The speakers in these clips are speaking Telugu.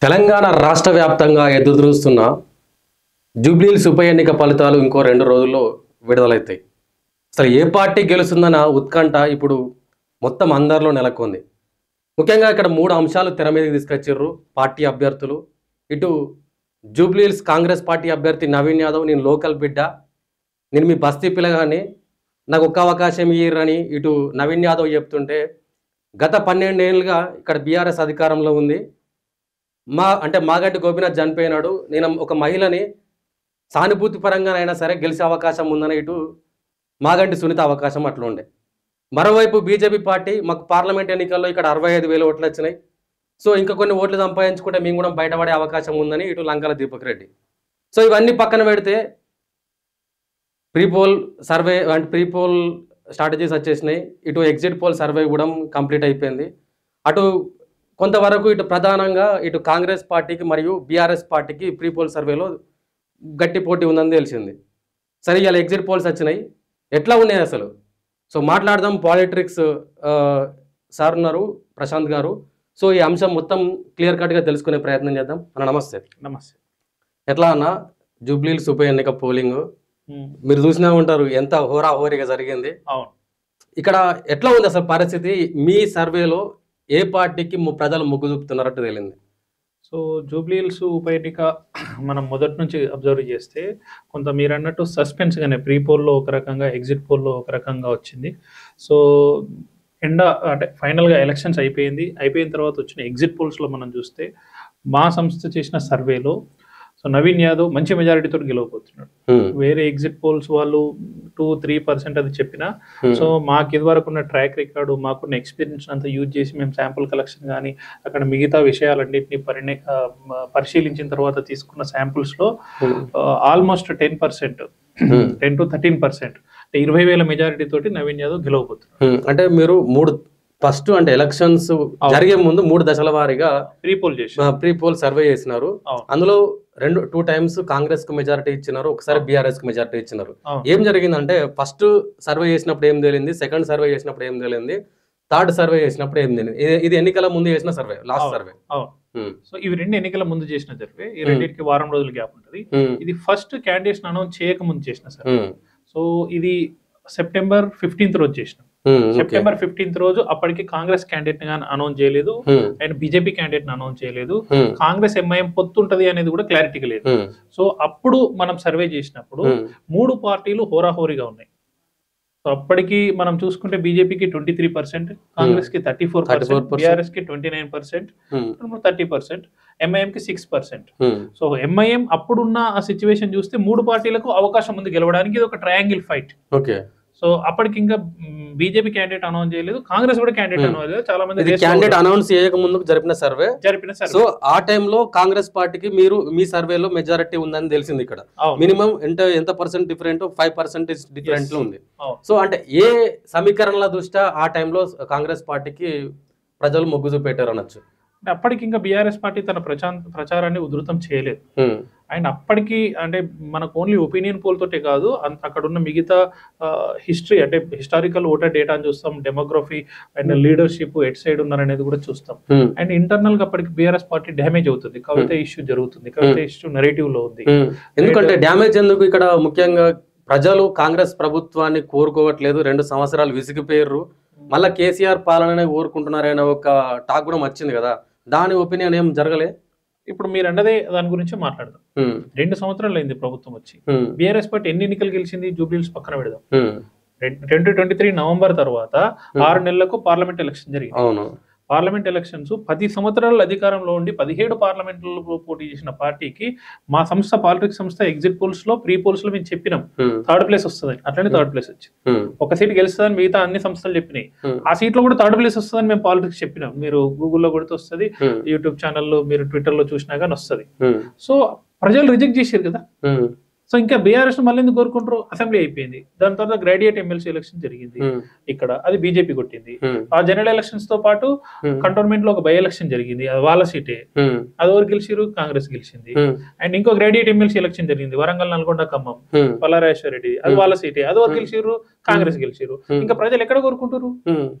తెలంగాణ రాష్ట్ర వ్యాప్తంగా ఎదురుచూస్తున్న జూబ్లీహిల్స్ ఉప ఎన్నిక ఫలితాలు ఇంకో 2 రోజుల్లో విడుదలవుతాయి. అసలు ఏ పార్టీ గెలుస్తుందన్న ఉత్కంఠ ఇప్పుడు మొత్తం అందరిలో నెలకొంది. ముఖ్యంగా ఇక్కడ 3 అంశాలు తెర మీదకి తీసుకొచ్చిర్రు పార్టీ అభ్యర్థులు. ఇటు జూబ్లీహిల్స్ కాంగ్రెస్ పార్టీ అభ్యర్థి నవీన్ యాదవ్, నేను లోకల్ బిడ్డ, నేను మీ బస్తీ పిల్లగాని, నాకు ఒక్క అవకాశం ఇయ్యరని ఇటు నవీన్ యాదవ్ చెప్తుంటే, గత 12 ఏళ్ళుగా ఇక్కడ బీఆర్ఎస్ అధికారంలో ఉంది. మాగంటి గోపీనాథ్ చనిపోయినాడు, నేను ఒక మహిళని సానుభూతి పరంగానైనా సరే గెలిచే అవకాశం ఉందని ఇటు మాగంటి సునీత అవకాశం అట్లా ఉండే. మరోవైపు బీజేపీ పార్టీ మాకు పార్లమెంట్ ఎన్నికల్లో ఇక్కడ 65,000 ఓట్లు వచ్చినాయి, సో ఇంకా కొన్ని ఓట్లు సంపాదించుకుంటే మేము కూడా బయటపడే అవకాశం ఉందని ఇటు లంకల దీపక్ రెడ్డి. సో ఇవన్నీ పక్కన పెడితే ప్రీపోల్ సర్వే ప్రీపోల్ స్ట్రాటజీస్ వచ్చేసినాయి. ఇటు ఎగ్జిట్ పోల్ సర్వే కూడా కంప్లీట్ అయిపోయింది. అటు కొంతవరకు ఇటు ప్రధానంగా ఇటు కాంగ్రెస్ పార్టీకి మరియు బీఆర్ఎస్ పార్టీకి ప్రీపోల్ సర్వేలో గట్టి పోటీ ఉందని తెలిసింది. సరే, ఇలా ఎగ్జిట్ పోల్స్ వచ్చినాయి, ఎట్లా ఉన్నాయి అసలు? సో మాట్లాడదాం. పాలిటిక్స్ సార్ ఉన్నారు, ప్రశాంత్ గారు. సో ఈ అంశం మొత్తం క్లియర్ కట్గా తెలుసుకునే ప్రయత్నం చేద్దాం. అన్న నమస్తే. నమస్తే. ఎట్లా అన్న జూబ్లీహిల్స్ ఉప ఎన్నిక పోలింగ్ మీరు చూసినా ఉంటారు, ఎంత హోరాహోరీగా జరిగింది. అవును, ఇక్కడ ఎట్లా ఉంది అసలు పరిస్థితి? మీ సర్వేలో ఏ పార్టీకి ప్రజలు మొగ్గు చూపుతున్నారట్టు తేలింది? సో జూబ్లీహిల్స్ ఉప ఎన్నిక మనం మొదటి నుంచి అబ్జర్వ్ చేస్తే కొంత మీరు అన్నట్టు సస్పెన్స్గానే ప్రీ పోల్లో ఒక రకంగా, ఎగ్జిట్ పోల్లో ఒక రకంగా వచ్చింది. సో అంటే ఫైనల్గా ఎలక్షన్స్ అయిపోయిన తర్వాత వచ్చిన ఎగ్జిట్ పోల్స్లో మనం చూస్తే మా సంస్థ చేసిన సర్వేలో సో నవీన్ యాదవ్ మంచి మెజారిటీతో గెలవబోతున్నాడు. వేరే ఎగ్జిట్ పోల్స్ వాళ్ళు 2-3% అది చెప్పినా, సో మాకు ఇదివరకు ఉన్న ట్రాక్ రికార్డు, మాకున్న ఎక్స్పీరియన్స్ అంతా యూజ్ చేసి మేము శాంపుల్ కలెక్షన్ కానీ అక్కడ మిగతా విషయాలన్నింటినీ పరిశీలించిన తర్వాత తీసుకున్న శాంపుల్స్లో ఆల్మోస్ట్ 10%, 10-13%, అంటే 20,000 మెజారిటీ తోటి నవీన్ యాదవ్ గెలవబోతున్నాడు. అంటే మీరు ఫస్ట్ అంటే ఎలక్షన్స్ జరిగే ముందు 3 దశల వారీగా ప్రీపోల్ సర్వే చేసినారు. అందులో 2 టైమ్స్ కాంగ్రెస్ కు మెజారిటీ ఇచ్చినారు, ఒకసారి బీఆర్ఎస్ కు మెజారిటీ ఇచ్చినారు. ఏం జరిగిందంటే ఫస్ట్ సర్వే చేసినప్పుడు ఏం తేలింది, సెకండ్ సర్వే చేసినప్పుడు ఏం తేలింది, థర్డ్ సర్వే చేసినప్పుడు ఏం తేలింది? ఇది ఎన్నికల ముందు చేసిన సర్వే, లాస్ట్ సర్వే. సో ఇవి 2 ఎన్నికల ముందు చేసిన సర్వే, ఈ రెండింటికి వారం రోజుల గ్యాప్ ఉంటుంది. ఇది ఫస్ట్ క్యాండిడేట్స్ అనౌన్స్ చేయక ముందు చేసిన సర్వే. సో ఇది September 15th రోజు చేసిన. September 15th రోజు అప్పటికి కాంగ్రెస్ క్యాండిడేట్ ని అనౌన్స్ చేయలేదు, అండ్ బీజేపీ క్యాండిడేట్ ని అనౌన్స్ చేయలేదు. కాంగ్రెస్ ఎంఐఎం పొత్తుంటది అనేది కూడా క్లారిటీగా లేదు. సో అప్పుడు మనం సర్వే చేసినప్పుడు 3 పార్టీలు హోరాహోరీగా ఉన్నాయి. సో అప్పటికి మనం చూసుకుంటే బీజేపీకి 23%, కాంగ్రెస్ కి 34%, బీఆర్ఎస్ కి 29%, 30%, ఎంఐఎం కి 6%. సో ఎంఐఎం అప్పుడున్న ఆ సిచ్యువేషన్ చూస్తే 3 పార్టీలకు అవకాశం ఉంది గెలవడానికి. ఇది ఒక ట్రయాంగిల్ ఫైట్. సో అప్పటికి ఇంకా బీజేపీ క్యాండిడేట్ అనౌన్స్ చేయలేదు, కాంగ్రెస్ కూడా క్యాండిడేట్ అనౌన్స్ చేయలేదు. చాలా మంది క్యాండిడేట్ అనౌన్స్ చేయక ముందు జరిపిన సర్వే. సో ఆ టైంలో కాంగ్రెస్ పార్టీకి మీ సర్వేలో మెజారిటీ ఉందని తెలిసింది. ఇక్కడ మినిమం ఎంత పర్సెంట్ డిఫరెంట్, 5% డిఫరెంట్ లో ఉంది. సో అంటే ఏ సమీకరణల దృష్ట్యా ఆ టైంలో కాంగ్రెస్ పార్టీకి ప్రజలు మొగ్గు చూపెట్టారు అనొచ్చు. అప్పటికి ఇంకా బీఆర్ఎస్ పార్టీ తన ప్రచారాన్ని ఉధృతం చేయలేదు. అండ్ అప్పటికి అంటే మనకు ఓన్లీ ఒపీనియన్ పోల్ తోటే కాదు, అక్కడ ఉన్న మిగతా హిస్టరీ అంటే హిస్టారికల్ ఓటర్ డేటా అని చూస్తాం, demography and leadership at side ఉన్నారనేది కూడా చూస్తాం. అండ్ ఇంటర్నల్ గా అప్పటికి బీఆర్ఎస్ పార్టీ డ్యామేజ్ అవుతుంది, కవిత ఇష్యూ జరుగుతుంది, కవిత ఇష్యూ నెరేటివ్ లో ఉంది. ఎందుకంటే డ్యామేజ్ ఎందుకు? ఇక్కడ ముఖ్యంగా ప్రజలు కాంగ్రెస్ ప్రభుత్వాన్ని కోరుకోవట్లేదు, 2 సంవత్సరాలు విసిగిపోయారు, మళ్ళీ కేసీఆర్ పాలననే కోరుకుంటున్నారనే ఒక టాక్ కూడా వచ్చింది కదా, దాని ఒపీనియన్ ఏం జరగలే? ఇప్పుడు మీరు అన్నదే దాని గురించి మాట్లాడదాం. 2 సంవత్సరాలు అయింది ప్రభుత్వం వచ్చి. బీఆర్ఎస్ పార్టీ ఎన్ని ఎన్నికలు గెలిచింది? జూబ్లీహిల్స్ పక్కన పెడదాం. 2023 నవంబర్ తర్వాత 6 నెలలకు పార్లమెంట్ ఎలక్షన్ జరిగింది. పార్లమెంట్ ఎలక్షన్స్ 10 సంవత్సరాల అధికారంలో ఉండి 17 పార్లమెంట్లో పోటీ చేసిన పార్టీకి మా సంస్థ పాలిటిక్స్ సంస్థ ఎగ్జిట్ పోల్స్ లో, ప్రీ పోల్స్ లో మేము చెప్పినాం 3rd ప్లేస్ వస్తుందని. అట్లనే 3rd ప్లేస్ వచ్చింది. ఒక సీట్ గెలుస్తుందని మిగతా అన్ని సంస్థలు చెప్పినాయి. ఆ సీట్ లో కూడా 3rd ప్లేస్ వస్తుందని మేము పాలిటిక్స్ చెప్పినాం. మీరు గూగుల్లో కొడితే వస్తుంది, యూట్యూబ్ ఛానల్లో మీరు ట్విట్టర్ లో చూసినా కానీ వస్తుంది. సో ప్రజలు రిజెక్ట్ చేశారు కదా. సో ఇంకా బీఆర్ఎస్ మళ్ళీ ఎందుకు కోరుకుంటారు? అసెంబ్లీ అయిపోయింది, దాని తర్వాత గ్రాడ్యుయేట్ ఎమ్మెల్సీ ఎలక్షన్ జరిగింది ఇక్కడ, అది బీజేపీ కొట్టింది. ఆ జనరల్ ఎలక్షన్స్ తో పాటు కంటోన్మెంట్ లో ఒక బై ఎలక్షన్ జరిగింది, అది వాళ్ళ సీటే, అది ఎవరు గెలిచిరు? కాంగ్రెస్ గెలిచింది. అండ్ ఇంకో గ్రాడ్యుయేట్ ఎమ్మెల్సీ ఎలక్షన్ జరిగింది వరంగల్, నల్గొండ, ఖమ్మం, పల్లారాజేశ్వర రెడ్డి, అది వాళ్ళ సీటే, అది ఎవరు గెలిచిరు? కాంగ్రెస్ గెలిచిరు. ఇంకా ప్రజలు ఎక్కడ కోరుకుంటారు?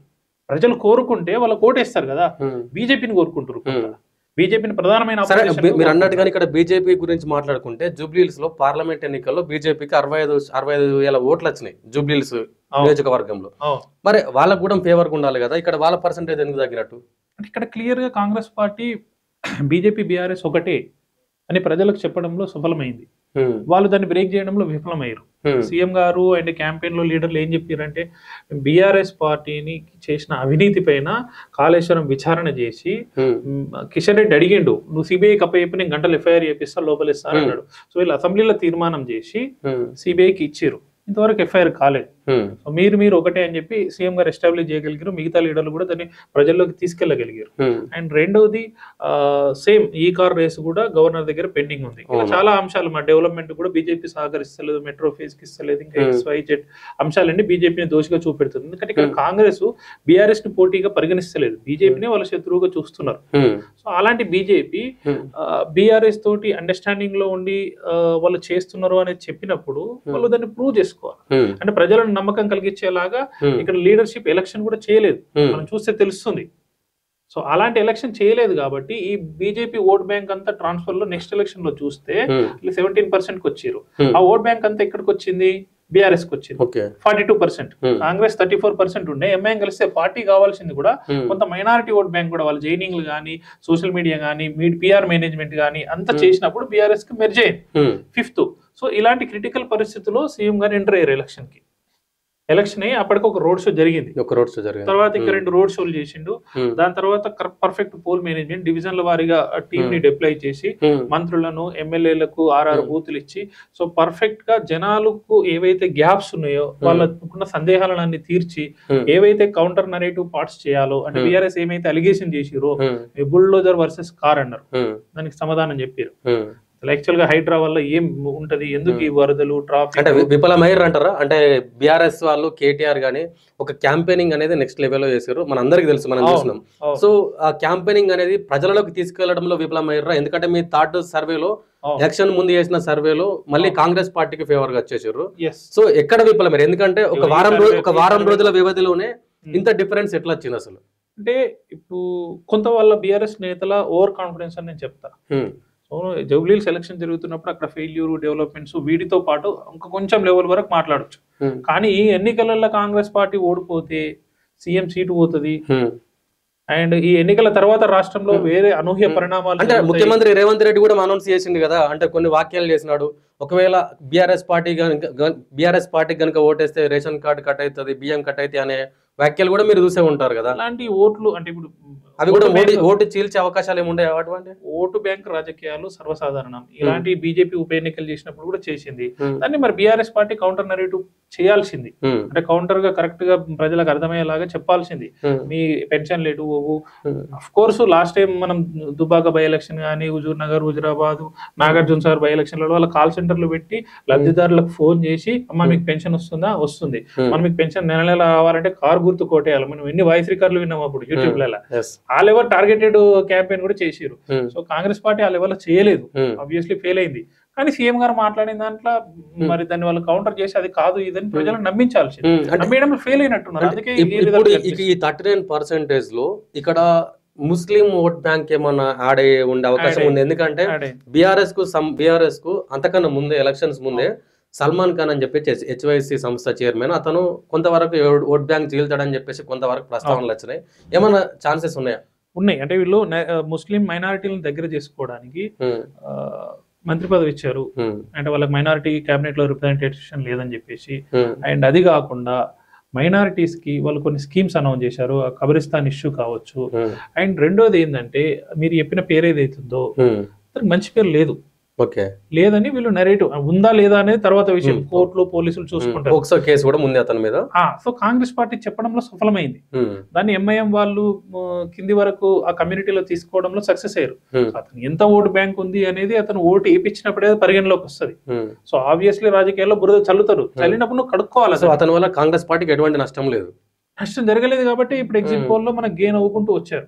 ప్రజలు కోరుకుంటే వాళ్ళు కోటేస్తారు కదా, బీజేపీని కోరుకుంటారు. బీజేపీని ప్రధానమైన సరే opposition మీరు అన్నట్టుగానే ఇక్కడ బీజేపీ గురించి మాట్లాడుకుంటే జూబ్లీహిల్స్ లో పార్లమెంట్ ఎన్నికల్లో బీజేపీకి 65,000 ఓట్లు వచ్చినాయి జూబ్లీహిల్స్ నియోజకవర్గంలో. మరి వాళ్ళకు కూడా ఫేవర్గా ఉండాలి కదా, ఇక్కడ వాళ్ళ పర్సంటేజ్ ఎందుకు తగ్గినట్టు? అంటే ఇక్కడ క్లియర్ గా కాంగ్రెస్ పార్టీ బీజేపీ బీఆర్ఎస్ ఒకటే అని ప్రజలకు చెప్పడంలో సఫలమైంది. వాళ్ళు దాన్ని బ్రేక్ చేయడంలో విఫలమయ్యారు. సీఎం గారు అండ్ క్యాంపెయిన్ లో లీడర్లు ఏం చెప్పారంటే బీఆర్ఎస్ పార్టీని చేసిన అవినీతి పైన కాళేశ్వరం విచారణ చేసి కిషన్ రెడ్డి అడిగిండు, నువ్వు సిబిఐకి అప్పచెప్పి నేను గంటలు ఎఫ్ఐఆర్ చేపిస్తా లోపలిస్తా అన్నాడు. సో వీళ్ళు అసెంబ్లీలో తీర్మానం చేసి సిబిఐకి ఇచ్చారు. ఇంతవరకు ఎఫ్ఐఆర్ కాలేదు. సో మీరు ఒకటే అని చెప్పి సీఎం గారు ఎస్టాబ్లిష్ చేయగలిగారు. మిగతా లీడర్లు కూడా దాన్ని ప్రజల్లోకి తీసుకెళ్లగలిగారు. అండ్ రెండవది సేమ్ ఈ కార్ రేస్ కూడా గవర్నర్ దగ్గర పెండింగ్ ఉంది. ఇలా చాలా అంశాలు మా డెవలప్మెంట్ కూడా బీజేపీ సహకరిస్తలేదు, మెట్రో ఫేజ్ కి ఇస్తలేదు, ఇంకా XYZ అంశాలన్నీ బీజేపీని దోషిగా చూపెడుతుంది. ఎందుకంటే ఇక్కడ కాంగ్రెస్ బీఆర్ఎస్ ని పోటీగా పరిగణిస్తలేదు, బీజేపీనే వాళ్ళ శత్రువుగా చూస్తున్నారు. సో అలాంటి బీజేపీ బీఆర్ఎస్ తోటి అండర్స్టాండింగ్ లో ఉండి వాళ్ళు చేస్తున్నారు అనేది చెప్పినప్పుడు వాళ్ళు దాన్ని ప్రూవ్ చేసుకోవాలి. అంటే ప్రజలను నమ్మకం కలిగించేలాగా ఇక్కడ లీడర్షిప్ ఎలక్షన్ కూడా చేయలేదు, మనం చూస్తే తెలుస్తుంది. సో అలాంటి ఎలక్షన్ చేయలేదు కాబట్టి ఈ బీజేపీ ఓట్ బ్యాంక్ అంతా ట్రాన్స్ఫర్ లో నెక్స్ట్ ఎలక్షన్ లో చూస్తే 17% వచ్చారు. ఆ ఓట్ బ్యాంక్ అంతా ఎక్కడికి వచ్చింది? బీఆర్ఎస్ కి వచ్చింది 42%. కాంగ్రెస్ 34% ఉండే, ఎంఐఎం కలిస్తే 40 కావాల్సింది కూడా కొంత మైనారిటీ ఓట్ బ్యాంక్ కూడా వాళ్ళు జైనింగ్లు కానీ సోషల్ మీడియా కానీ పిఆర్ మేనేజ్మెంట్ కానీ అంతా చేసినప్పుడు బీఆర్ఎస్ కి మెర్జ్ అయింది 5th. సో ఇలాంటి క్రిటికల్ పరిస్థితుల్లో సీఎం గారు ఎంటర్ అయ్యారు ఎలక్షన్ కి. ఎలక్షన్ అయ్యి అప్పటికి ఒక రోడ్ షో జరిగింది, తర్వాత ఇంకా 2 రోడ్ షోలు చేసిండు. దాని తర్వాత పర్ఫెక్ట్ పోల్ మేనేజ్మెంట్, డివిజన్ల వారీగా టీమ్ ని డిప్లాయ్ చేసి మంత్రులను ఎమ్మెల్యేలకు 6 బూతులు ఇచ్చి సో పర్ఫెక్ట్ గా జనాలకు ఏవైతే గ్యాప్స్ ఉన్నాయో వాళ్ళకున్న సందేహాలన్నీ తీర్చి ఏవైతే కౌంటర్ నరేటివ్ పార్ట్స్ చేయాలో, అంటే బీఆర్ఎస్ ఏమైతే అలిగేషన్ చేసిరో బుల్డోజర్ వర్సెస్ కార్ అన్నారు, దానికి సమాధానం చెప్పారు. యాక్చువల్ గా హైడ్రా వల్ల ఏం ఉంటది, ఎందుకు ఈ వరదలు ట్రాఫిక్ అంటే విఫలమయ్యారు అంటారా? అంటే బీఆర్ఎస్ వాళ్ళు కేటీఆర్ గానీ ఒక క్యాంపెయినింగ్ అనేది నెక్స్ట్ లెవెల్ లో చేశారు, మన అందరికి తెలుసు, మనం చూసినాం. సో ఆ క్యాంపెయినింగ్ అనేది ప్రజలలోకి తీసుకెళ్లడంలో విఫలమయ్యారా? ఎందుకంటే మీ థర్డ్ సర్వేలో ఎలక్షన్ ముందు చేసిన సర్వేలో మళ్ళీ కాంగ్రెస్ పార్టీకి ఫేవర్ గా వచ్చేసారు. సో ఎక్కడ విఫలమయ్యారు? ఎందుకంటే ఒక వారం రోజుల వ్యవధిలోనే ఇంత డిఫరెన్స్ ఎట్లా వచ్చింది అసలు? అంటే ఇప్పుడు కొంత వాళ్ళ బీఆర్ఎస్ నేతల ఓవర్ కాన్ఫిడెన్స్ అని నేను చెప్తా. సో జూబ్లీహిల్స్ ఎలక్షన్ జరుగుతున్నప్పుడు అక్కడ ఫెయిల్యూర్ డెవలప్మెంట్స్ వీటితో పాటు ఇంకా కొంచెం లెవెల్ వరకు మాట్లాడొచ్చు. కానీ ఈ ఎన్నికలలో కాంగ్రెస్ పార్టీ ఓడిపోతే సీఎం సీటు పోతుంది. అండ్ ఈ ఎన్నికల తర్వాత రాష్ట్రంలో వేరే అనూహ్య పరిణామాలు, అంటే ముఖ్యమంత్రి రేవంత్ రెడ్డి కూడా అనౌన్స్ చేసిండు కదా, అంటే కొన్ని వాక్యాలు చేసినాడు. ఒకవేళ బీఆర్ఎస్ పార్టీ కనుక ఓటేస్తే రేషన్ కార్డు కట్ అవుతుంది, బియ్యం కట్ అవుతాయి అనే వ్యాఖ్యలు కూడా మీరు చూసే ఉంటారు కదా. అలాంటి ఓట్లు అంటే ఇప్పుడు అవి కూడా ఓటు చీల్చే అవకాశాలు ఏముండే? అటువంటి ఓటు బ్యాంక్ రాజకీయాలు సర్వసాధారణం. ఇలాంటి బీజేపీ ఉప ఎన్నికలు చేసినప్పుడు కూడా చేసింది. దాన్ని మరి బీఆర్ఎస్ పార్టీ కౌంటర్ నరేటివ్ చేయాల్సింది, అంటే కౌంటర్ గా కరెక్ట్ గా ప్రజలకు అర్థమయ్యేలాగా చెప్పాల్సింది. మీ pension late of course last time మనం దుబ్బాక బై ఎలక్షన్ కానీ, హుజూర్ నగర్, హుజురాబాద్, నాగార్జున సాగర్ బై ఎలక్షన్లలో వాళ్ళ కాల్ సెంటర్లు పెట్టి లబ్ధిదారులకు ఫోన్ చేసి అమ్మ మీకు పెన్షన్ వస్తుందా? వస్తుంది. మనం మీకు పెన్షన్ నెల నెల రావాలంటే కారు గుర్తు కోటేయాలి. మనం ఎన్ని వాయిస్ రికార్డులు విన్నాం అప్పుడు యూట్యూబ్ లలో. ఆ లెవెల్ టార్గెటెడ్ క్యాంపెయిన్ కూడా చేసారు. సో కాంగ్రెస్ పార్టీ ఆ లెవెల్ చేయలేదు, ఆబ్వియస్లీ ఫెయిల్ అయింది. కానీ సీఎం గారు మాట్లాడిన దాంట్లో మరి దాన్ని వాళ్ళు కౌంటర్ చేసి అది కాదు ఇదని ప్రజలను నమ్మించాల్సింది. నమ్మేయడంలో ఫెయిల్ అయినట్టున్నారు. అందుకే ఈ 39% లో ఇక్కడ ముస్లిం ఓట్ బ్యాంక్ ఏమన్నా యాడ్ అయ్యే ఉండే అవకాశం ఉంది. ఎందుకంటే బీఆర్ఎస్ కు అంతకన్నా ముందే ఎలక్షన్స్ ముందే సల్మాన్ ఖాన్ అని చెప్పి HYC సంస్థ చైర్మన్, అతను కొంతవరకు ఓట్ బ్యాంక్ చీల్తాడని చెప్పేసి కొంతవరకు ప్రస్తావనలు వచ్చినాయి. ఏమన్నా ఛాన్సెస్ ఉన్నాయా? ఉన్నాయి. అంటే వీళ్ళు ముస్లిం మైనారిటీలను దగ్గర చేసుకోవడానికి మంత్రి పదవి ఇచ్చారు, అంటే వాళ్ళకి మైనారిటీ క్యాబినెట్ లో రిప్రజెంటేషన్ లేదని చెప్పేసి. అండ్ అది కాకుండా మైనారిటీస్ కి వాళ్ళు కొన్ని స్కీమ్స్ అనౌన్స్ చేశారు, కబ్రిస్తాన్ ఇష్యూ కావచ్చు. అండ్ రెండోది ఏంటంటే మీరు చెప్పిన పేరు ఏదైతుందో మంచి పేరు లేదు, లేదని వీళ్ళు నరేటివ్ ఉందా లేదా అనేది తర్వాత విషయం, కోర్టులు పోలీసులు చూసుకుంటారు. కేసు కూడా ముందే అతని మీద. సో కాంగ్రెస్ పార్టీ చెప్పడంలో సఫలమైంది. దాన్ని ఎంఐఎం వాళ్ళు కింది వరకు ఆ కమ్యూనిటీలో తీసుకోవడంలో సక్సెస్ అయ్యారు. అతను ఎంత ఓటు బ్యాంక్ ఉంది అనేది అతను ఓటు వేయించినప్పుడే పరిగణలోకి వస్తుంది. సో ఆబ్వియస్లీ రాజకీయాల్లో బురద చల్లుతారు, చల్లినప్పుడు నువ్వు కడుక్కోవాలి. సో అతని వల్ల కాంగ్రెస్ పార్టీకి ఎటువంటి నష్టం లేదు, నష్టం జరగలేదు. కాబట్టి ఇప్పుడు ఎగ్జిట్ పోల్ లో మనకు గెయిన్ అవ్వుకుంటూ వచ్చారు.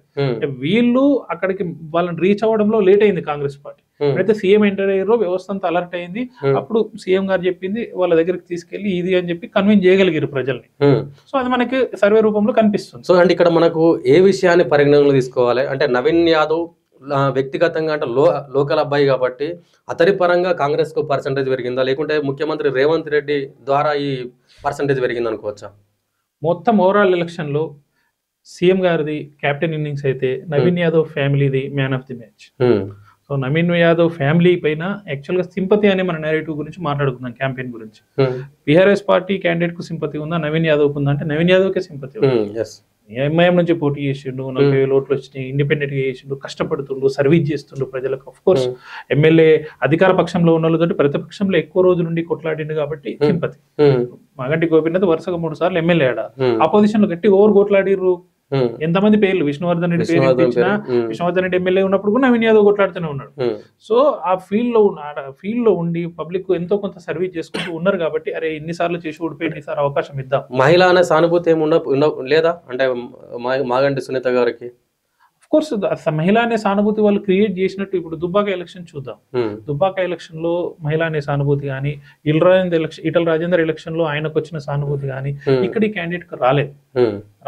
వీళ్ళు అక్కడికి వాళ్ళని రీచ్ అవ్వడంలో లేట్ అయింది కాంగ్రెస్ పార్టీ. అయితే సీఎం ఎంటర్ అయ్యారో వ్యవస్థ అంతా అలర్ట్ అయింది. అప్పుడు సీఎం గారు చెప్పింది వాళ్ళ దగ్గరికి తీసుకెళ్లి ఇది అని చెప్పి కన్విన్స్ చేయగలిగారు ప్రజల్ని. సో అది మనకి సర్వే రూపంలో కనిపిస్తుంది. సో అంటే ఇక్కడ మనకు ఏ విషయాన్ని పరిగణనలో తీసుకోవాలి అంటే నవీన్ యాదవ్ వ్యక్తిగతంగా అంటే లోకల్ అబ్బాయి కాబట్టి అతని పరంగా కాంగ్రెస్కు పర్సంటేజ్ పెరిగిందా, లేకుంటే ముఖ్యమంత్రి రేవంత్ రెడ్డి ద్వారా ఈ పర్సంటేజ్ పెరిగింది అనుకోవచ్చా? మొత్తం ఓవరాల్ ఎలక్షన్లో సీఎం గారిది క్యాప్టెన్ ఇన్నింగ్స్ అయితే నవీన్ యాదవ్ ఫ్యామిలీది man of the match. So Naveen Yadav family పైన యాక్చువల్గా సింపతి అనే మన నేరేటివ్ గురించి మాట్లాడుకుందాం, క్యాంపెయిన్ గురించి. బీఆర్ఎస్ పార్టీ క్యాండిడేట్ కు సింపతి ఉందా, నవీన్ యాదవ్ ఉందా అంటే నవీన్ యాదవ్కే సింపతి ఉంది. ఎంఐఎం నుంచి పోటీ చేసిండు, 40,000 ఓట్లు వచ్చినాయి, ఇండిపెండెంట్ గా చేసిండు, కష్టపడుతుండు, సర్వీస్ చేస్తుండు ప్రజలకు. ఆఫ్ కోర్స్ ఎమ్మెల్యే అధికార పక్షంలో ఉన్న వాళ్ళతో ప్రతిపక్షంలో ఎక్కువ రోజు నుండి కొట్లాడిండు కాబట్టి సింపతి. మాగంటి గోపీనాథ్ వరుసగా 3 సార్లు ఎమ్మెల్యే ఆడ, ఆపోజిషన్ లో గట్టి ఓవర్ కొట్లాడిర్రు. ఎంతమంది పేర్లు, విష్ణువర్ధన్ రెడ్డి పేరు ఇచ్చినా విష్ణువర్ధన్ రెడ్డి ఎమ్మెల్యే ఉన్నప్పుడు కూడా నవీన్ యాదవ్ కొట్లాడుతూనే ఉన్నాడు. సో ఆ ఫీల్డ్ లో ఉండి పబ్లిక్ ఎంతో కొంత సర్వీస్ చేసుకుంటూ ఉన్నారు కాబట్టి అరే ఇన్నిసార్లు చేసి ఓడిపోయి ఈసారి అవకాశం ఇద్దాం. మహిళ అనే సానుభూతి ఏమి లేదా అంటే మాగంటి సునీత గారికి? ఆఫ్ కోర్స్ మహిళ అనే సానుభూతి వాళ్ళు క్రియేట్ చేసినట్టు ఇప్పుడు దుబ్బాక ఎలక్షన్ చూద్దాం. దుబ్బాక ఎలక్షన్ లో మహిళ అనే సానుభూతి కానీ, ఈటల రాజేందర్ ఎలక్షన్ లో ఆయనకు వచ్చిన సానుభూతి కానీ ఇక్కడ ఈ క్యాండిడేట్ కు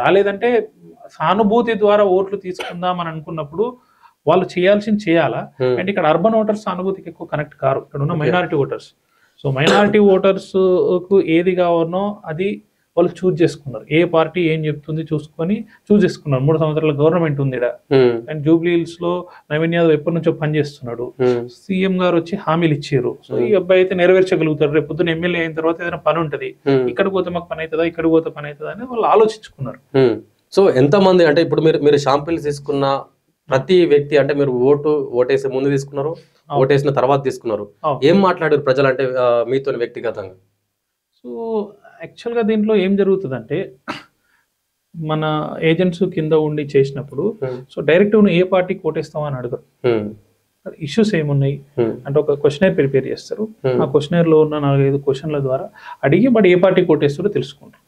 రాలేదంటే సానుభూతి ద్వారా ఓట్లు తీసుకుందాం అని అనుకున్నప్పుడు వాళ్ళు చేయాల్సింది చేయాలా. అండ్ ఇక్కడ అర్బన్ ఓటర్స్ సానుభూతికి ఎక్కువ కనెక్ట్ కారు, ఇక్కడ ఉన్న minority voters. So minority voters కు ఏది కావాలనో అది వాళ్ళు చూజ్ చేసుకున్నారు. ఏ పార్టీ ఏం చెప్తుంది చూసుకొని చూజ్ చేసుకున్నారు. 3 సంవత్సరాల గవర్నమెంట్ ఉంది ఇక్కడ. అండ్ జూబ్లీ హిల్స్ లో నవీన్ యాదవ్ ఎప్పటి నుంచో పనిచేస్తున్నాడు. సీఎం గారు వచ్చి హామీలు ఇచ్చారు. సో ఈ అబ్బాయి అయితే నెరవేర్చగలుగుతారు. రేపు పొద్దున ఎమ్మెల్యే అయిన తర్వాత ఏదైనా పని ఉంటది, ఇక్కడ పోతే మాకు పని అవుతుందా, ఇక్కడ పోతే పని అవుతుందా అని వాళ్ళు ఆలోచించుకున్నారు. సో ఎంతమంది అంటే ఇప్పుడు మీరు షాంపిల్స్ తీసుకున్న ప్రతి వ్యక్తి అంటే మీరు ఓటేసే ముందు తీసుకున్నారు, ఓటేసిన తర్వాత తీసుకున్నారు, ఏం మాట్లాడారు ప్రజలు అంటే మీతో వ్యక్తిగతంగా? సో యాక్చువల్గా దీంట్లో ఏం జరుగుతుందంటే మన ఏజెంట్స్ కింద ఉండి చేసినప్పుడు సో డైరెక్ట్ నువ్వు ఏ పార్టీకి ఓటేస్తావా అని అడగరు. ఇష్యూస్ ఏమున్నాయి అంటే ఒక క్వశ్చనర్ ప్రిపేర్ చేస్తారు. ఆ క్వశ్చనర్ లో ఉన్న 4-5 క్వశ్చన్ల ద్వారా అడిగి వాడు ఏ పార్టీకి ఓటేస్తారో తెలుసుకుంటారు.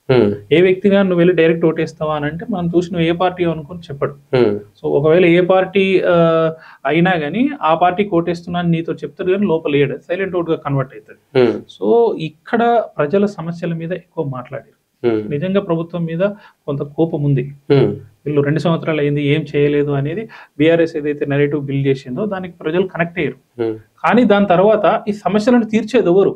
ఏ వ్యక్తిగా నువ్వు వెళ్ళి డైరెక్ట్ ఓటేస్తావా అని అంటే మనం చూసి నువ్వు ఏ పార్టీ అనుకుని చెప్పడు. సో ఒకవేళ ఏ పార్టీ అయినా గానీ ఆ పార్టీకి ఓటేస్తున్నాను నీతో చెప్తారు కానీ లోపల లేడు, సైలెంట్ ఓట్ గా కన్వర్ట్ అవుతుంది. సో ఇక్కడ ప్రజల సమస్యల మీద ఎక్కువ మాట్లాడారు. నిజంగా ప్రభుత్వం మీద కొంత కోపం ఉంది. వీళ్ళు 2 సంవత్సరాలు అయింది ఏం చేయలేదు అనేది బీఆర్ఎస్ ఏదైతే నెరేటివ్ బిల్డ్ చేసిందో దానికి ప్రజలు కనెక్ట్ అయ్యారు. కానీ దాని తర్వాత ఈ సమస్యలను తీర్చేది ఎవరు?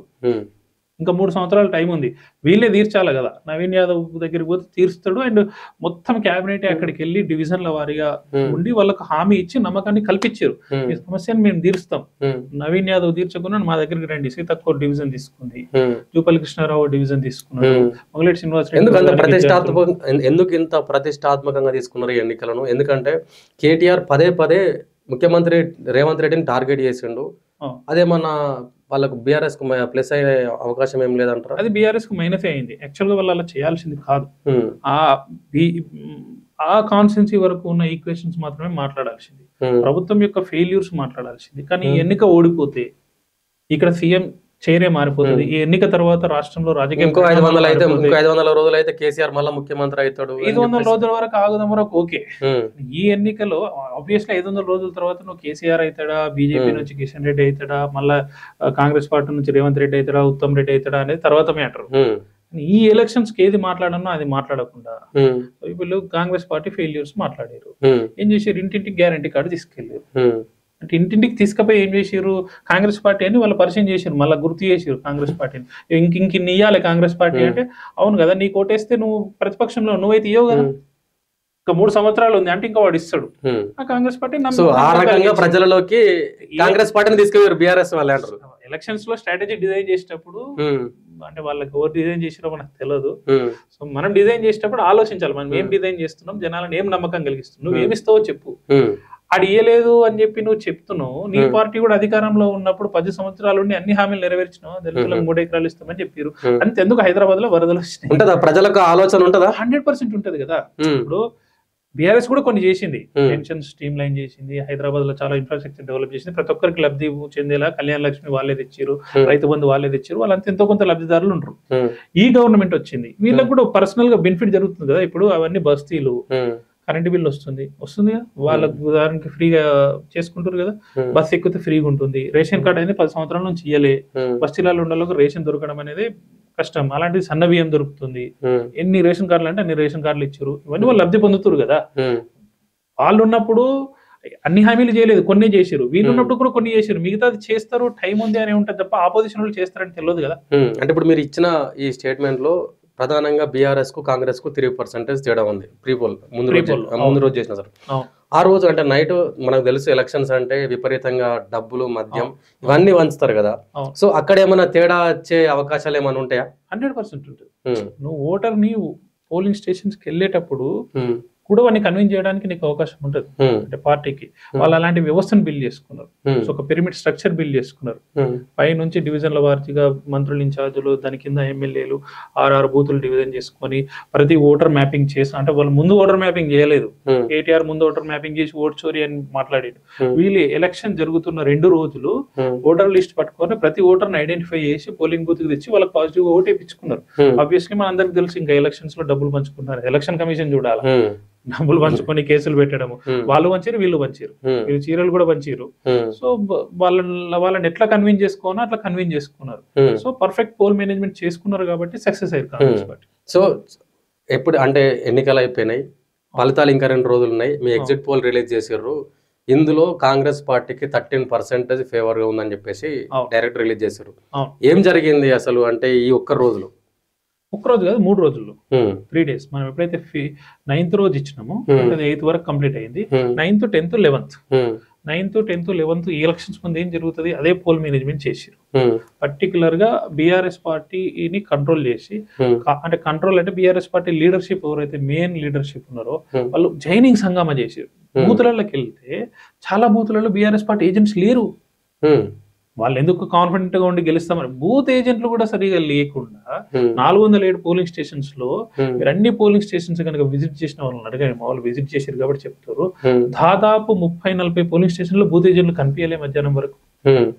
ఇంకా 3 సంవత్సరాల టైం ఉంది, వీళ్ళే తీర్చాలి కదా. నవీన్ యాదవ్ దగ్గరికి పోతే తీరుస్తాడు. అండ్ మొత్తం క్యాబినెట్ అక్కడికి వెళ్ళి డివిజన్ల వారీగా ఉండి వాళ్ళకు హామీ ఇచ్చి నమ్మకాన్ని కల్పించారు. ఈ సమస్యను మేము తీరుస్తాం, నవీన్ యాదవ్ తీర్చకుండా మా దగ్గరికి రండి. సీతక్క డివిజన్ తీసుకుంది, జూపల్లి కృష్ణారావు డివిజన్ తీసుకున్నాడు, మంగళేటి శ్రీనివాస్ ఎందుకు ఇంత ప్రతిష్టాత్మకంగా తీసుకున్నారు ఈ ఎన్నికలను? ఎందుకంటే కేటీఆర్ పదే ముఖ్యమంత్రి రేవంత్ రెడ్డిని టార్గెట్ చేసిండు. అదేమన్నా వాళ్ళకు బీఆర్ఎస్ కు ప్లస్ అయ్యే అవకాశం ఏం లేదంటారు? అది బీఆర్ఎస్ కు మైనస్ అయింది. యాక్చువల్ గా వాళ్ళు అలా చేయాల్సింది కాదు. ఆ కాన్స్టిట్యున్సీ వరకు ఉన్న ఈక్వేషన్స్ మాత్రమే మాట్లాడాల్సింది, ప్రభుత్వం యొక్క ఫెయిల్యూర్స్ మాట్లాడాల్సింది. కానీ ఈ ఎన్నిక ఓడిపోతే ఇక్కడ సీఎం చైరే మారిపోతుంది. ఈ ఎన్నిక తర్వాత రాష్ట్రంలో రాజకీయం 500 రోజులు అయితే కేసీఆర్ మళ్ళీ ముఖ్యమంత్రి అవుతాడు. 500 రోజుల వరకు ఆగుదాం వరకు ఓకే. ఈ ఎన్నికలో ఆబ్వియస్లీ 500 రోజుల తర్వాత నువ్వు కేసీఆర్ అవుతాడా, బీజేపీ నుంచి కిషన్ రెడ్డి అవుతాడా, మళ్ళా కాంగ్రెస్ పార్టీ నుంచి రేవంత్ రెడ్డి అవుతాడా, ఉత్తమ్ రెడ్డి అవుతాడా అనేది తర్వాత మ్యాటర్. ఈ ఎలక్షన్స్ కి ఏది మాట్లాడనో అది మాట్లాడకుండా వీళ్ళు కాంగ్రెస్ పార్టీ ఫెయిల్యూర్స్ మాట్లాడారు. ఏం చేశారు? ఇంటింటికి గ్యారంటీ కార్డు తీసుకెళ్లారు. అంటే ఇంటింటికి తీసుకుపోయి ఏం చేసారు? కాంగ్రెస్ పార్టీ అని వాళ్ళు పరిచయం చేశారు, మళ్ళీ గుర్తు చేసారు కాంగ్రెస్ పార్టీని. ఇంకిన్ని ఇయ్యాలి కాంగ్రెస్ పార్టీ అంటే, అవును కదా నీకు ఓటేస్తే నువ్వు ప్రతిపక్షంలో నువ్వైతే ఇవ్వవు కదా, ఇంకా 3 సంవత్సరాలు ఉంది అంటే ఇంకా వాడు ఇస్తాడు. ఆ కాంగ్రెస్ పార్టీ ప్రజలలోకి కాంగ్రెస్ పార్టీని తీసుకెళ్లారు బీఆర్ఎస్ వాళ్ళు. ఎలక్షన్స్ లో స్ట్రాటజీ డిజైన్ చేసేటప్పుడు అంటే వాళ్ళకి ఎవరు డిజైన్ చేసిరో మనకు తెలియదు. సో మనం డిజైన్ చేసేటప్పుడు ఆలోచించాలి, మనం ఏం డిజైన్ చేస్తున్నాం, జనాలను ఏం నమ్మకం కలిగిస్తున్నాం, నువ్వు ఏమిస్తావో చెప్పు. అది ఇయ్యలేదు అని చెప్పి నువ్వు చెప్తున్నావు. నీ పార్టీ కూడా అధికారంలో ఉన్నప్పుడు 10 సంవత్సరాలు ఉండి అన్ని హామీలు నెరవేర్చినావు. దళితులకు 3 ఎకరాలు ఇస్తామని చెప్పారు. అంతెందుకు హైదరాబాద్ లో వరదలు వచ్చినాయి. ప్రజలకు ఆలోచన ఉంటుందా? 100% ఉంటది కదా. ఇప్పుడు బీఆర్ఎస్ కూడా కొన్ని చేసింది, పెన్షన్ స్ట్రీమ్ లైన్ చేసింది, హైదరాబాద్ లో చాలా ఇన్ఫ్రాస్ట్రక్చర్ డెవలప్ చేసింది, ప్రతి ఒక్కరికి లబ్ధి చెందేలా కళ్యాణ లక్ష్మి వాళ్ళే తెచ్చారు, రైతు బంధు వాళ్ళే తెచ్చారు, వాళ్ళంతా ఎంతో కొంత లబ్ధిదారులు ఉంటారు. ఈ గవర్నమెంట్ వచ్చింది, వీళ్ళకి కూడా పర్సనల్ గా బెనిఫిట్ జరుగుతుంది కదా. ఇప్పుడు అవన్నీ బస్తీలు కరెంట్ బిల్ వస్తుంది కదా, వాళ్ళకు ఉదాహరణకి ఫ్రీగా చేసుకుంటారు కదా, బస్ ఎక్కితే ఫ్రీగా ఉంటుంది. రేషన్ కార్డు అనేది 10 సంవత్సరాల నుంచి ఇయ్యలే, బస్తీలలో ఉన్న రేషన్ దొరకడం అనేది కష్టం. అలాంటిది సన్న బియ్యం దొరుకుతుంది. ఎన్ని రేషన్ కార్డులు అంటే అన్ని రేషన్ కార్డులు ఇచ్చారు. ఇవన్నీ వాళ్ళు లబ్ధి పొందుతారు కదా. వాళ్ళు ఉన్నప్పుడు అన్ని హామీలు చేయలేదు, కొన్ని చేశారు. వీళ్ళు ఉన్నప్పుడు కూడా కొన్ని చేశారు, మిగతాది చేస్తారు, టైం ఉంది అని ఉంటుంది తప్ప ఆపోజిషన్ వాళ్ళు చేస్తారని తెలియదు కదా. అంటే ఇప్పుడు మీరు ఇచ్చిన ఈ స్టేట్మెంట్ లో ప్రధానంగా బీఆర్ఎస్ కు కాంగ్రెస్ కు 3% తేడా ఉంది. ప్రీపోల్ ముందు రోజు చేసిన సార్. ఆ రోజు అంటే నైట్ మనకు తెలుసు ఎలక్షన్స్ అంటే విపరీతంగా డబ్బులు, మద్యం ఇవన్నీ వంచుతారు కదా. సో అక్కడ ఏమైనా తేడా వచ్చే అవకాశాలు ఏమైనా ఉంటాయా? 100% ఉంటుంది. నువ్వు ఓటర్ని పోలింగ్ స్టేషన్స్కి వెళ్ళేటప్పుడు కూడా వాడిని కన్విన్స్ చేయడానికి నీకు అవకాశం ఉంటుంది. అంటే పార్టీకి వాళ్ళు అలాంటి వ్యవస్థను బిల్డ్ చేసుకున్నారు. సో ఒక పిరమిడ్ స్ట్రక్చర్ బిల్డ్ చేసుకున్నారు. పై నుంచి డివిజన్ల వారీగా మంత్రులు, ఇన్ఛార్జులు, దాని కింద ఎమ్మెల్యేలు 6 బూతులు డివిజన్ చేసుకొని ప్రతి ఓటర్ మ్యాపింగ్ చేసి, అంటే వాళ్ళు ముందు ఓటర్ మ్యాపింగ్ చేయలేదు. కేటీఆర్ ముందు ఓటర్ మ్యాపింగ్ చేసి ఓట్ చోరీ అని మాట్లాడాడు. వీళ్ళు ఎలక్షన్ జరుగుతున్న 2 రోజులు ఓటర్ లిస్ట్ పట్టుకొని ప్రతి ఓటర్ని ఐడెంటిఫై చేసి పోలింగ్ బూత్ కి తెచ్చి వాళ్ళకి పాజిటివ్ గా ఓటు వేయించుకున్నారు. ఆబ్వియస్లీ మన అందరికి తెలుసు ఇంకా ఎలక్షన్స్ లో డబ్బులు పంచుకున్నారు. ఎలక్షన్ కమిషన్ చూడాలి, డబ్బులు పంచుకొని కేసులు పెట్టడము. వాళ్ళు పంచారు, వీళ్ళు పంచారు, వీళ్ళు చీరలు కూడా పంచారు. సో వాళ్ళని ఎట్లా కన్విన్స్ చేసుకోనో అట్లా కన్విన్స్ చేసుకున్నారు. సో పర్ఫెక్ట్ పోల్ మేనేజ్మెంట్ చేసుకున్నారు కాబట్టి సక్సెస్ అయ్యారు కాంగ్రెస్ పార్టీ. సో ఎప్పుడు అంటే ఎన్నికలు అయిపోయినాయి, ఫలితాలు ఇంకా 2 రోజులు ఉన్నాయి. మీ ఎగ్జిట్ పోల్ రిలీజ్ చేసారు. ఇందులో కాంగ్రెస్ పార్టీకి 13% ఫేవర్ గా ఉందని చెప్పేసి డైరెక్ట్ రిలీజ్ చేశారు. ఏం జరిగింది అసలు అంటే ఈ ఒక్క రోజులో? ఒక్క రోజు కాదు, 3 రోజుల్లో 3 days. మనం ఎప్పుడైతే 9th రోజు ఇచ్చినామో 8th వరకు కంప్లీట్ అయింది. 9th, 10th, 11th 9th, 10th, 11th ఈ ఎలక్షన్స్ ముందు ఏం జరుగుతుంది అదే పోల్ మేనేజ్మెంట్ చేసారు. పర్టికులర్ గా బీఆర్ఎస్ పార్టీని కంట్రోల్ చేసి, అంటే కంట్రోల్ అంటే బీఆర్ఎస్ పార్టీ లీడర్షిప్ ఎవరైతే మెయిన్ లీడర్షిప్ ఉన్నారో వాళ్ళు జైనింగ్ సంగమా చేసారు. బూతులలోకి వెళ్తే చాలా బూతులలో బీఆర్ఎస్ పార్టీ ఏజెంట్స్ లేరు. వాళ్ళు ఎందుకు కాన్ఫిడెంట్ గా ఉండి గెలుస్తామని బూత్ ఏజెంట్లు కూడా సరిగా లేకుండా 407 పోలింగ్ స్టేషన్స్ లో మీరు అన్ని పోలింగ్ స్టేషన్స్ కనుక విజిట్ చేసిన వాళ్ళని అడగండి. వాళ్ళు విజిట్ చేశారు కాబట్టి చెప్తారు. దాదాపు 30-40 పోలింగ్ స్టేషన్ లో బూత్ ఏజెంట్లు కనిపించలే మధ్యాహ్నం వరకు.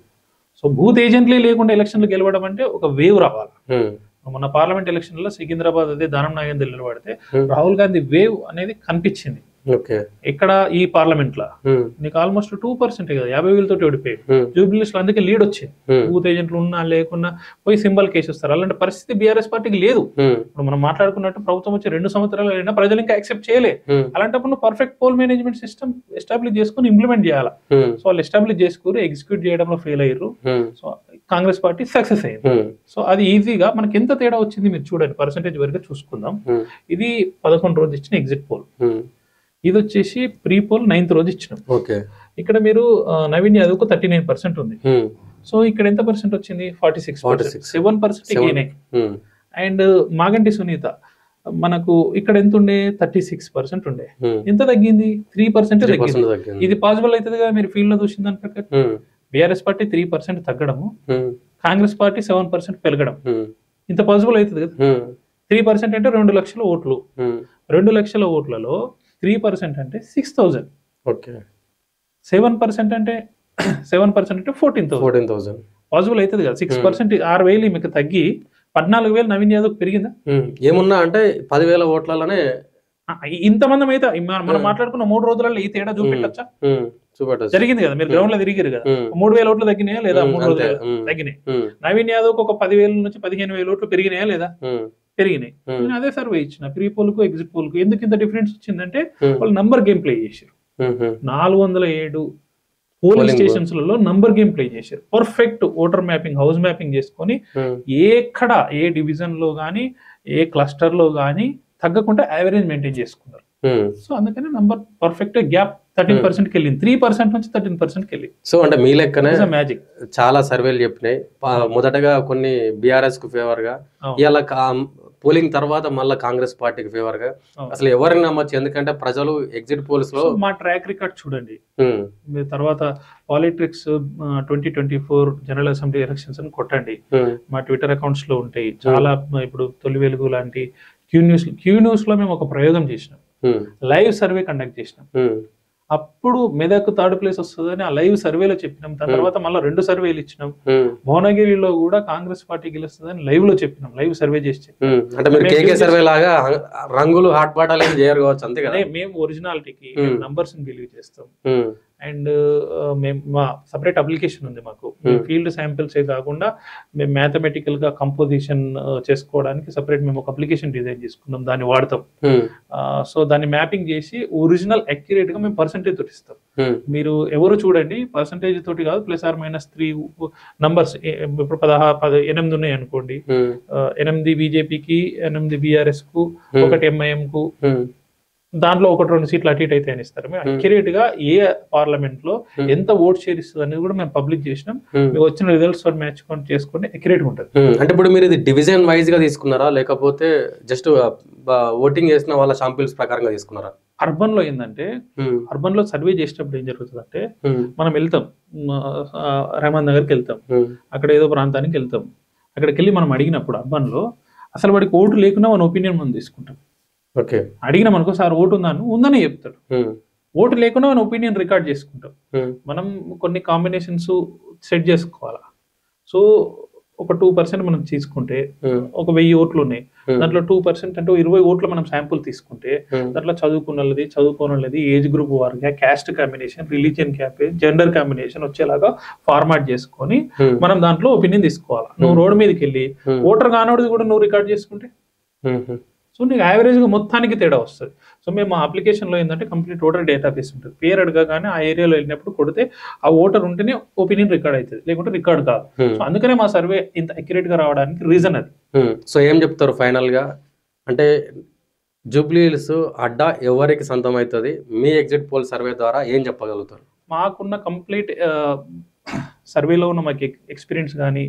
సో బూత్ ఏజెంట్లే లేకుండా ఎలక్షన్లు గెలవడం అంటే ఒక వేవ్ రావాలి. మొన్న పార్లమెంట్ ఎలక్షన్ లో సికింద్రాబాద్ అదే దానం నాగేంద్ర నిలబడితే రాహుల్ గాంధీ వేవ్ అనేది కనిపించింది. ఇక్కడ ఈ పార్లమెంట్ లో నీకు ఆల్మోస్ట్ 2% కదా, 50,000 తోటి ఓడిపోయాడు. జూబ్లీస్ లో అందుకే లీడ్ వచ్చింది. బూత్ ఏజెంట్లు ఉన్నా లేకున్నా పోయి సింబల్ కేసు వస్తారు. అలాంటి పరిస్థితి బీఆర్ఎస్ పార్టీకి లేదు. ఇప్పుడు మనం మాట్లాడుకున్నట్టు ప్రభుత్వం వచ్చి 2 సంవత్సరాలు అయినా ప్రజలు ఇంకా యాక్సెప్ట్ చేయలే. అలాంటప్పుడు perfect poll management system establish చేసుకుని ఇంప్లిమెంట్ చేయాలి. సో వాళ్ళు ఎస్టాబ్లిష్ చేసుకుని ఎగ్జిక్యూట్ చేయడంలో ఫెయిల్ అయ్యారు. సో కాంగ్రెస్ పార్టీ సక్సెస్ అయింది. సో అది ఈజీగా మనకి ఎంత తేడా వచ్చింది మీరు చూడండి, పర్సెంటేజ్ వరకు చూసుకుందాం. ఇది 11 రోజు ఇచ్చిన ఎగ్జిట్ పోల్. ఇది వచ్చేసి ప్రీ పోల్ 9th రోజు ఇచ్చినాం. ఇక్కడ మీరు నవీన్ యాదవ్ కు 39% ఉంది. సో ఇక్కడ ఎంత పర్సెంట్ వచ్చింది? 46%. 7% గెయిన్ అయ్యి. అండ్ మాగంటి సునీత మనకు ఇక్కడ ఎంత ఉండే? 36% ఉండే. ఎంత తగ్గింది? 3% తగ్గింది. ఇది పాసిబుల్ అవుతుంది కదా మీరు ఫీల్డ్ లో చూసిన దాని ప్రకారం. బీఆర్ఎస్ పార్టీ 3% తగ్గడము, కాంగ్రెస్ పార్టీ 7% పెరగడం, ఇంత పాసిబుల్ అవుతుంది కదా. 3% అంటే 2 లక్షల ఓట్లు. 2 లక్షల ఓట్లలో 3% అంటే 6,000. 7% అంటే 14,000. పాసిబుల్ అవుతుంది కదా. 6% 6,000 మీకు తగ్గి 14,000 నవీన్ యాదవ్ పెరిగిందా? ఏమున్నా అంటే 10,000 ఓట్లలోనే ఇంతమంది అయితే మనం మాట్లాడుకున్న 3 రోజులలో ఈ తేడా చూపెట్టచ్చా? జరిగింది కదా. మీరు గ్రౌండ్ లో తిరిగారు కదా. 3,000 ఓట్లు తగ్గినాయా లేదా? 3 రోజులు తగ్గినాయి. నవీన్ యాదవ్ ఒక 10,000 నుంచి 15,000 ఓట్లు పెరిగినాయా లేదా? పెరిగినాయి. నేను అదే సర్వే ఇచ్చిన ప్రీ పోల్ కు ఎగ్జిట్ పోల్ కు. ఎందుకు ఇంత డిఫరెన్స్ వచ్చిందంటే వాళ్ళు నంబర్ గేమ్ ప్లే చేశారు. 407 పోలింగ్ స్టేషన్స్ లలో నంబర్ గేమ్ ప్లే చేశారు. Perfect voter mapping, house mapping చేసుకొని ఎక్కడ ఏ డివిజన్ లో గానీ ఏ క్లస్టర్ లో గానీ తగ్గకుండా యావరేజ్ మెయింటైన్ చేసుకున్నారు. సో అందుకని నంబర్ పర్ఫెక్ట్ గ్యాప్ 13% వెళ్ళింది. 3% నుంచి 13% వెళ్ళింది. సో అంటే మీ లెక్కనే మ్యాజిక్. చాలా సర్వేలు చెప్పినాయి. మొదటగా కొన్ని బీఆర్ఎస్ కు ఫేవర్ గా, ఇలా పోలింగ్ తర్వాత మళ్ళీ కాంగ్రెస్ పార్టీకి ఫేవర్ గా. అసలు ఎవరిని నమ్మచ్చు? ఎందుకంటే ప్రజలు ఎగ్జిట్ పోల్స్ లో మా ట్రాక్ రికార్డ్ చూడండి. మీరు తర్వాత పాలిటిక్స్ 2024 జనరల్ అసెంబ్లీ ఎలక్షన్స్ అని కొట్టండి, మా ట్విట్టర్ అకౌంట్స్ లో ఉంటాయి చాలా. ఇప్పుడు తొలి వెలుగు లాంటి క్యూ న్యూస్ లో మేము ఒక ప్రయోగం చేసినాం, లైవ్ సర్వే కండక్ట్ చేసినాం. అప్పుడు మెదక్ 3rd ప్లేస్ వస్తుందని ఆ లైవ్ సర్వేలో చెప్పినాం. దాని తర్వాత మళ్ళీ 2 సర్వేలు ఇచ్చినాం. భువనగిరిలో కూడా కాంగ్రెస్ పార్టీ గెలుస్తుందని లైవ్ లో చెప్పినాం, లైవ్ సర్వే చేసి రంగులు హాట్ బాటాలు ఏం చేయరు కావచ్చు, అంతే కదా. మేము ఒరిజినాలిటీకి నంబర్స్ బిలీవ్ చేస్తాం. అండ్ మేము మా సపరేట్ అప్లికేషన్ ఉంది మాకు. ఫీల్డ్ శాంపిల్స్ ఏ కాకుండా మేము మ్యాథమెటికల్ గా కంపోజిషన్ చేసుకోవడానికి సపరేట్ మేము ఒక అప్లికేషన్ డిజైన్ చేసుకున్నాం, దాన్ని వాడతాం. సో దాన్ని మ్యాపింగ్ చేసి ఒరిజినల్ అక్యురేట్ గా మేము పర్సెంటేజ్ తోటిస్తాం. మీరు ఎవరు చూడండి, పర్సంటేజ్ తోటి కాదు, +or-3 నంబర్స్. ఇప్పుడు 8 ఉన్నాయి అనుకోండి, 8 బీజేపీకి, 8 బీఆర్ఎస్ కు, 1 ఎంఐఎం కు, దాంట్లో 1-2 సీట్లు అటు ఇటు అయితే అని ఇస్తారు. మేము అక్యురేట్ గా ఏ పార్లమెంట్ లో ఎంత ఓట్ షేర్ ఇస్తుంది అనేది కూడా మేము పబ్లిక్ చేసినాం. మేము వచ్చిన రిజల్ట్స్ మ్యాచ్ చేసుకొని అక్యురేట్ ఉంటుంది. అంటే ఇప్పుడు మీరు ఇది డివిజన్ వైజ్ గా తీసుకున్నారా, లేకపోతే జస్ట్ ఓటింగ్ చేసిన వాళ్ళ శాంపిల్స్ ప్రకారంగా తీసుకున్నారా? అర్బన్ లో ఏంటంటే, అర్బన్ లో సర్వే చేసేటప్పుడు ఏం జరుగుతుంది అంటే, మనం వెళ్తాం రెహమాన్ నగర్కి వెళ్తాం, అక్కడ ఏదో ప్రాంతానికి వెళ్తాం, అక్కడికి వెళ్ళి మనం అడిగినప్పుడు అర్బన్ లో అసలు వాడికి ఓటు లేకున్నా మన ఒపీనియన్ మనం తీసుకుంటాం. ఓకే, అడిగినాం అనుకో, సార్ ఓటు ఉందని చెప్తాడు. ఓటు లేకుండా మన ఒపీనియన్ రికార్డ్ చేసుకుంటాం. మనం కొన్ని కాంబినేషన్స్ సెట్ చేసుకోవాలా. సో ఒక 2% మనం తీసుకుంటే, ఒక 1000 ఓట్లు ఉన్నాయి, దాంట్లో 2% అంటే 20 ఓట్లు మనం శాంపుల్ తీసుకుంటే, దాంట్లో చదువుకోనది, ఏజ్ గ్రూప్ వారిగా, క్యాస్ట్ కాంబినేషన్, రిలీజియన్ క్యాపేజ్, జెండర్ కాంబినేషన్ వచ్చేలాగా ఫార్మాట్ చేసుకొని మనం దాంట్లో ఒపీనియన్ తీసుకోవాలి. నువ్వు రోడ్ మీదకి వెళ్ళి ఓటర్ కానోడిది కూడా నువ్వు రికార్డ్ చేసుకుంటే, సో నీకు యావరేజ్ గా మొత్తానికి తేడా వస్తుంది. సో మేము మా అప్లికేషన్ లో ఏంటంటే కంప్లీట్ ఓటర్ డేటాబేస్ ఉంటుంది. పేరు అడగగానే ఆ ఏరియాలో వెళ్ళినప్పుడు కొడితే ఆ ఓటర్ ఉంటేనే ఒపీనియన్ రికార్డ్ అవుతుంది, లేకుంటే రికార్డ్ కాదు. సో అందుకనే మా సర్వే ఇంత అక్యురేట్ గా రావడానికి రీజన్ అది. సో ఏం చెప్తారు ఫైనల్ గా, అంటే జూబ్లీహిల్స్ అడ్డా ఎవరికి సొంతం అవుతుంది, మీ ఎగ్జిట్ పోల్ సర్వే ద్వారా ఏం చెప్పగలుగుతారు? మాకున్న కంప్లీట్ సర్వేలో ఉన్న మాకు ఎక్స్పీరియన్స్ కానీ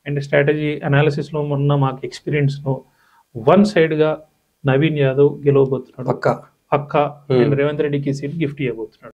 అండ్ స్ట్రాటజీ అనాలిసిస్ లో ఉన్న మాకు ఎక్స్పీరియన్స్ ను వన్ సైడ్ గా నవీన్ యాదవ్ గెలవబోతున్నాడు పక్కా. అండ్ రేవంత్ రెడ్డికి సీట్ గిఫ్ట్ ఇవ్వబోతున్నాడు.